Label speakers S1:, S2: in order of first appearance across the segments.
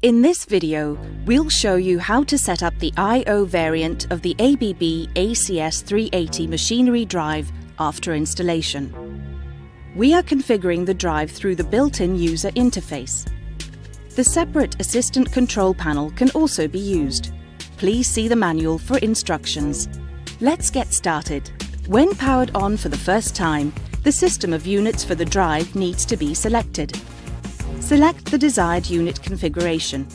S1: In this video, we'll show you how to set up the I/O variant of the ABB ACS380 machinery drive after installation. We are configuring the drive through the built-in user interface. The separate assistant control panel can also be used. Please see the manual for instructions. Let's get started. When powered on for the first time, the system of units for the drive needs to be selected. Select the desired unit configuration.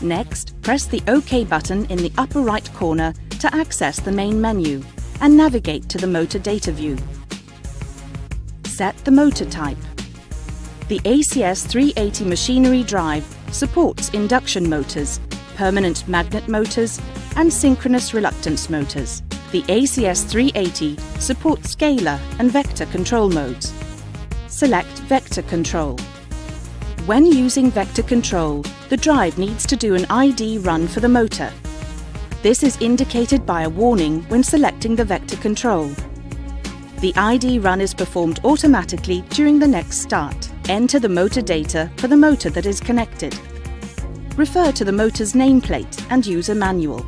S1: Next, press the OK button in the upper right corner to access the main menu and navigate to the motor data view. Set the motor type. The ACS380 machinery drive supports induction motors, permanent magnet motors, and synchronous reluctance motors. The ACS380 supports scalar and vector control modes. Select Vector Control. When using vector control, the drive needs to do an ID run for the motor. This is indicated by a warning when selecting the vector control. The ID run is performed automatically during the next start. Enter the motor data for the motor that is connected. Refer to the motor's nameplate and user manual.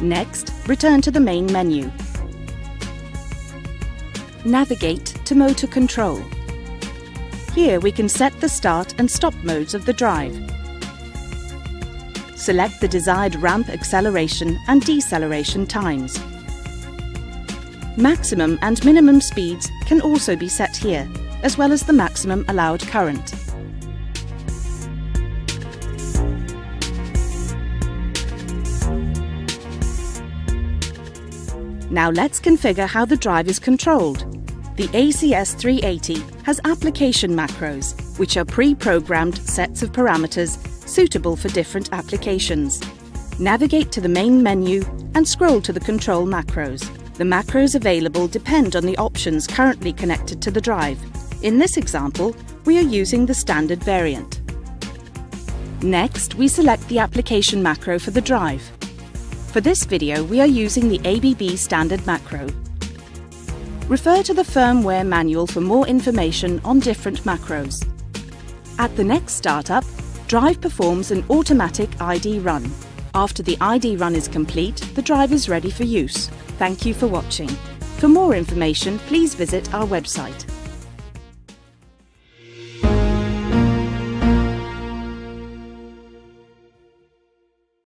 S1: Next, return to the main menu. Navigate to Motor Control. Here we can set the start and stop modes of the drive. Select the desired ramp acceleration and deceleration times. Maximum and minimum speeds can also be set here, as well as the maximum allowed current. Now let's configure how the drive is controlled. The ACS380 has application macros, which are pre-programmed sets of parameters suitable for different applications. Navigate to the main menu and scroll to the control macros. The macros available depend on the options currently connected to the drive. In this example, we are using the standard variant. Next, we select the application macro for the drive. For this video, we are using the ABB standard macro. Refer to the firmware manual for more information on different macros. At the next startup, drive performs an automatic ID run. After the ID run is complete, the drive is ready for use. Thank you for watching. For more information, please visit our website.